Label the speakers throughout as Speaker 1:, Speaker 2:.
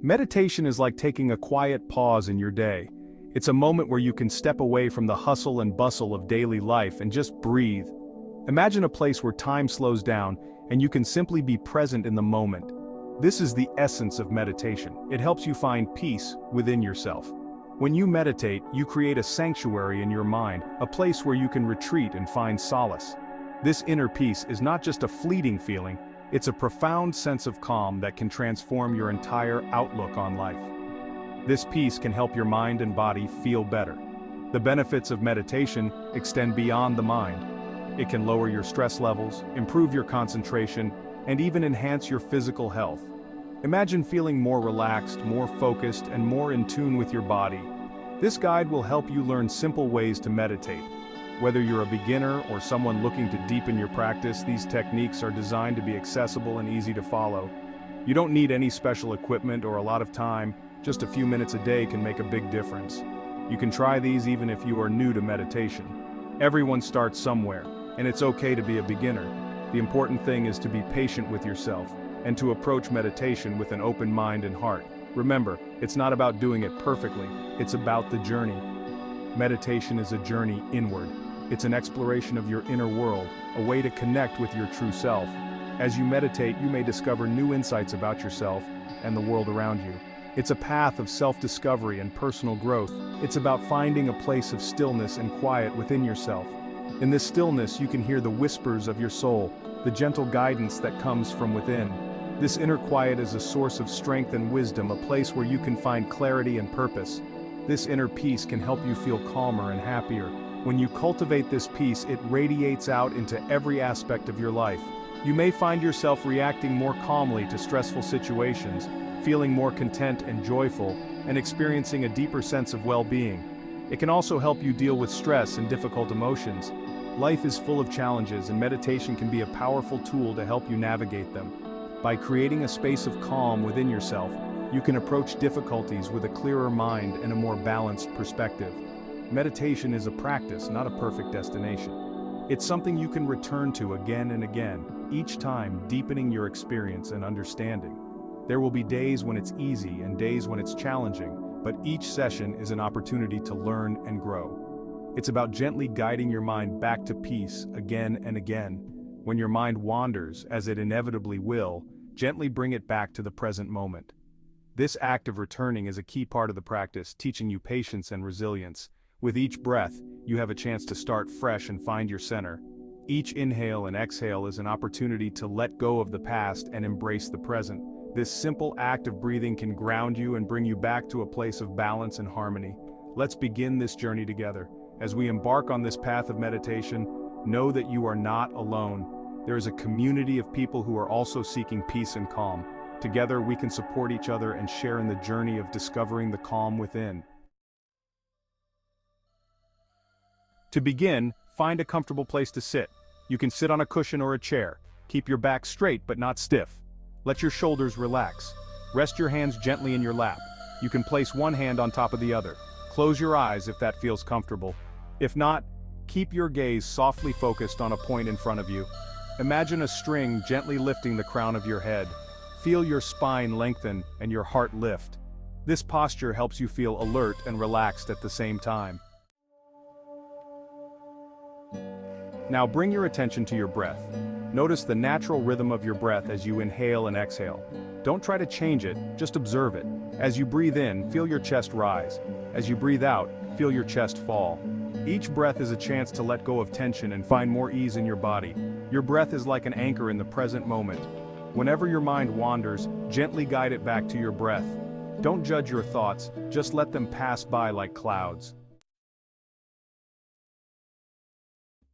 Speaker 1: Meditation is like taking a quiet pause in your day. It's a moment where you can step away from the hustle and bustle of daily life and just breathe. Imagine a place where time slows down and you can simply be present in the moment. This is the essence of meditation. It helps you find peace within yourself. When you meditate, you create a sanctuary in your mind, a place where you can retreat and find solace. This inner peace is not just a fleeting feeling, it's a profound sense of calm that can transform your entire outlook on life. This peace can help your mind and body feel better. The benefits of meditation extend beyond the mind. It can lower your stress levels, improve your concentration, and even enhance your physical health. Imagine feeling more relaxed, more focused, and more in tune with your body. This guide will help you learn simple ways to meditate. Whether you're a beginner or someone looking to deepen your practice, these techniques are designed to be accessible and easy to follow. You don't need any special equipment or a lot of time. Just a few minutes a day can make a big difference. You can try these even if you are new to meditation. Everyone starts somewhere, and it's okay to be a beginner. The important thing is to be patient with yourself and to approach meditation with an open mind and heart. Remember, it's not about doing it perfectly, it's about the journey. Meditation is a journey inward. It's an exploration of your inner world, a way to connect with your true self. As you meditate, you may discover new insights about yourself and the world around you. It's a path of self-discovery and personal growth. It's about finding a place of stillness and quiet within yourself. In this stillness, you can hear the whispers of your soul, the gentle guidance that comes from within. This inner quiet is a source of strength and wisdom, a place where you can find clarity and purpose. This inner peace can help you feel calmer and happier. When you cultivate this peace, it radiates out into every aspect of your life. You may find yourself reacting more calmly to stressful situations, feeling more content and joyful, and experiencing a deeper sense of well-being. It can also help you deal with stress and difficult emotions. Life is full of challenges, and meditation can be a powerful tool to help you navigate them. By creating a space of calm within yourself, you can approach difficulties with a clearer mind and a more balanced perspective. Meditation is a practice, not a perfect destination. It's something you can return to again and again, each time deepening your experience and understanding. There will be days when it's easy and days when it's challenging, but each session is an opportunity to learn and grow. It's about gently guiding your mind back to peace again and again. When your mind wanders, as it inevitably will, gently bring it back to the present moment. This act of returning is a key part of the practice, teaching you patience and resilience. With each breath, you have a chance to start fresh and find your center. Each inhale and exhale is an opportunity to let go of the past and embrace the present. This simple act of breathing can ground you and bring you back to a place of balance and harmony. Let's begin this journey together. As we embark on this path of meditation, know that you are not alone. There is a community of people who are also seeking peace and calm. Together we can support each other and share in the journey of discovering the calm within. To begin, find a comfortable place to sit. You can sit on a cushion or a chair. Keep your back straight but not stiff. Let your shoulders relax. Rest your hands gently in your lap. You can place one hand on top of the other. Close your eyes if that feels comfortable. If not, keep your gaze softly focused on a point in front of you. Imagine a string gently lifting the crown of your head. Feel your spine lengthen and your heart lift. This posture helps you feel alert and relaxed at the same time. Now bring your attention to your breath. Notice the natural rhythm of your breath as you inhale and exhale. Don't try to change it, just observe it. As you breathe in, feel your chest rise. As you breathe out, feel your chest fall. Each breath is a chance to let go of tension and find more ease in your body. Your breath is like an anchor in the present moment. Whenever your mind wanders, gently guide it back to your breath. Don't judge your thoughts, just let them pass by like clouds.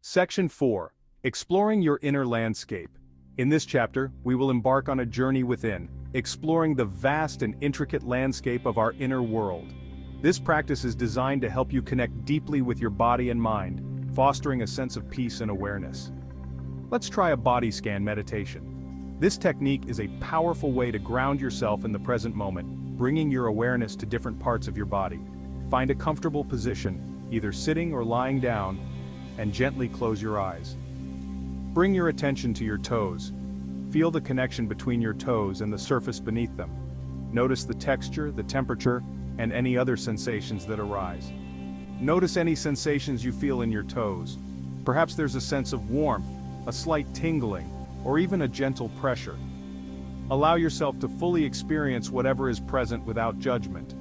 Speaker 1: Section 4. Exploring your inner landscape. In this chapter, we will embark on a journey within, exploring the vast and intricate landscape of our inner world. This practice is designed to help you connect deeply with your body and mind, fostering a sense of peace and awareness. Let's try a body scan meditation. This technique is a powerful way to ground yourself in the present moment, bringing your awareness to different parts of your body. Find a comfortable position, either sitting or lying down, and gently close your eyes. Bring your attention to your toes. Feel the connection between your toes and the surface beneath them. Notice the texture, the temperature, and any other sensations that arise. Notice any sensations you feel in your toes. Perhaps there's a sense of warmth, a slight tingling, or even a gentle pressure. Allow yourself to fully experience whatever is present without judgment.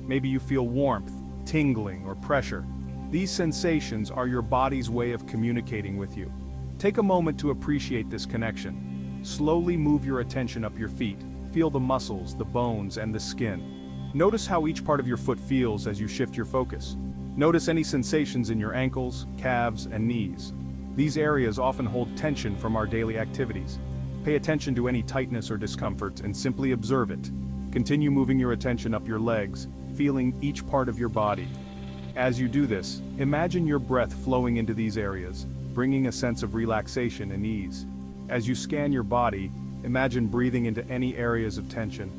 Speaker 1: Maybe you feel warmth, tingling, or pressure. These sensations are your body's way of communicating with you. Take a moment to appreciate this connection. Slowly move your attention up your feet. Feel the muscles, the bones, and the skin. Notice how each part of your foot feels as you shift your focus. Notice any sensations in your ankles, calves, and knees. These areas often hold tension from our daily activities. Pay attention to any tightness or discomfort and simply observe it. Continue moving your attention up your legs, feeling each part of your body. As you do this, imagine your breath flowing into these areas, bringing a sense of relaxation and ease. As you scan your body, imagine breathing into any areas of tension.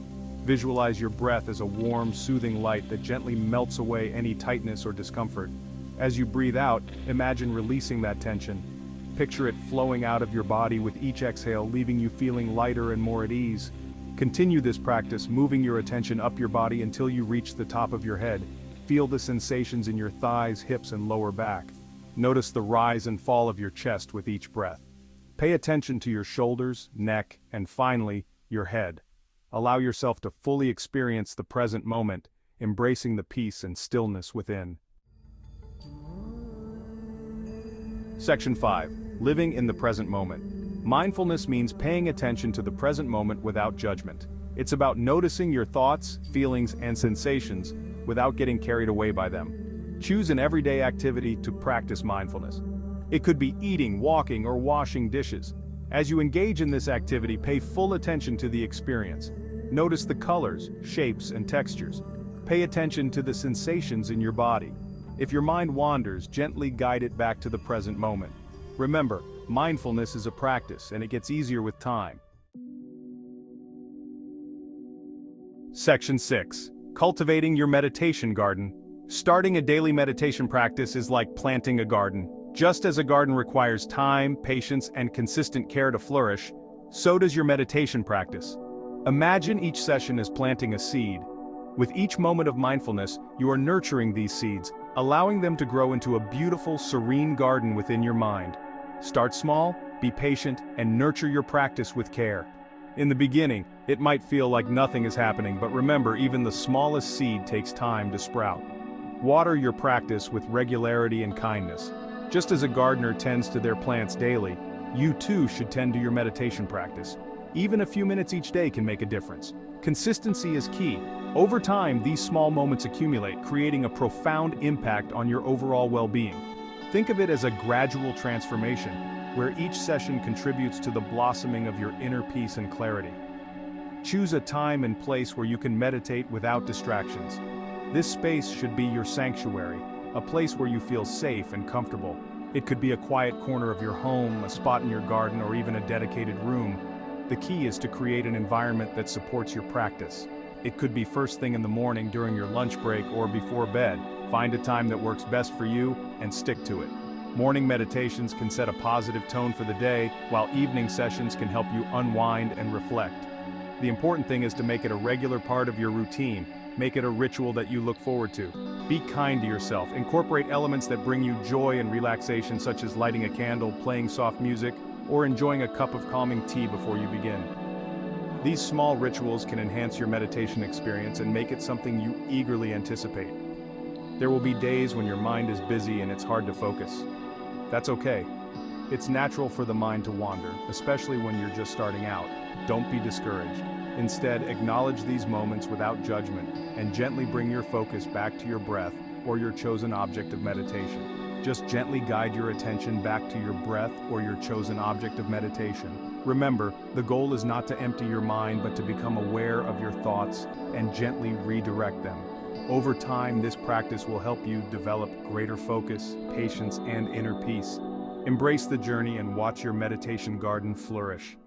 Speaker 1: Visualize your breath as a warm, soothing light that gently melts away any tightness or discomfort. As you breathe out, imagine releasing that tension. Picture it flowing out of your body with each exhale, leaving you feeling lighter and more at ease. Continue this practice, moving your attention up your body until you reach the top of your head. Feel the sensations in your thighs, hips, and lower back. Notice the rise and fall of your chest with each breath. Pay attention to your shoulders, neck, and finally, your head. Allow yourself to fully experience the present moment, embracing the peace and stillness within. Section 5. Living in the present moment. Mindfulness means paying attention to the present moment without judgment. It's about noticing your thoughts, feelings, and sensations without getting carried away by them. Choose an everyday activity to practice mindfulness. It could be eating, walking, or washing dishes. As you engage in this activity, pay full attention to the experience. Notice the colors, shapes, and textures. Pay attention to the sensations in your body. If your mind wanders, gently guide it back to the present moment. Remember, mindfulness is a practice, and it gets easier with time. Section 6. Cultivating your meditation garden. Starting a daily meditation practice is like planting a garden. Just as a garden requires time, patience, and consistent care to flourish, so does your meditation practice. Imagine each session as planting a seed. With each moment of mindfulness, you are nurturing these seeds, allowing them to grow into a beautiful, serene garden within your mind. Start small, be patient, and nurture your practice with care. In the beginning, it might feel like nothing is happening, but remember, even the smallest seed takes time to sprout. Water your practice with regularity and kindness. Just as a gardener tends to their plants daily, you too should tend to your meditation practice. Even a few minutes each day can make a difference. Consistency is key. Over time, these small moments accumulate, creating a profound impact on your overall well-being. Think of it as a gradual transformation, where each session contributes to the blossoming of your inner peace and clarity. Choose a time and place where you can meditate without distractions. This space should be your sanctuary, a place where you feel safe and comfortable. It could be a quiet corner of your home, a spot in your garden, or even a dedicated room. The key is to create an environment that supports your practice. It could be first thing in the morning, during your lunch break, or before bed. Find a time that works best for you and stick to it. Morning meditations can set a positive tone for the day, while evening sessions can help you unwind and reflect. The important thing is to make it a regular part of your routine. Make it a ritual that you look forward to. Be kind to yourself. Incorporate elements that bring you joy and relaxation, such as lighting a candle, playing soft music, or enjoying a cup of calming tea before you begin. These small rituals can enhance your meditation experience and make it something you eagerly anticipate. There will be days when your mind is busy and it's hard to focus. That's okay. It's natural for the mind to wander, especially when you're just starting out. Don't be discouraged. Instead, acknowledge these moments without judgment and gently bring your focus back to your breath or your chosen object of meditation. Just gently guide your attention back to your breath or your chosen object of meditation. Remember, the goal is not to empty your mind, but to become aware of your thoughts and gently redirect them. Over time, this practice will help you develop greater focus, patience, and inner peace. Embrace the journey and watch your meditation garden flourish.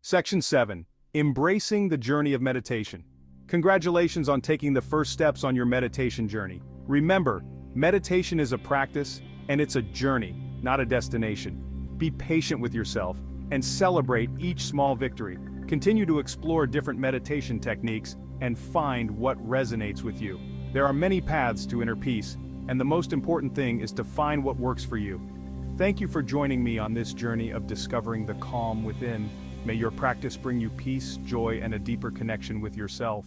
Speaker 1: Section 7. Embracing the journey of meditation. Congratulations on taking the first steps on your meditation journey. Remember, meditation is a practice, and it's a journey, not a destination. Be patient with yourself and celebrate each small victory. Continue to explore different meditation techniques and find what resonates with you. There are many paths to inner peace, and the most important thing is to find what works for you. Thank you for joining me on this journey of discovering the calm within. May your practice bring you peace, joy, and a deeper connection with yourself.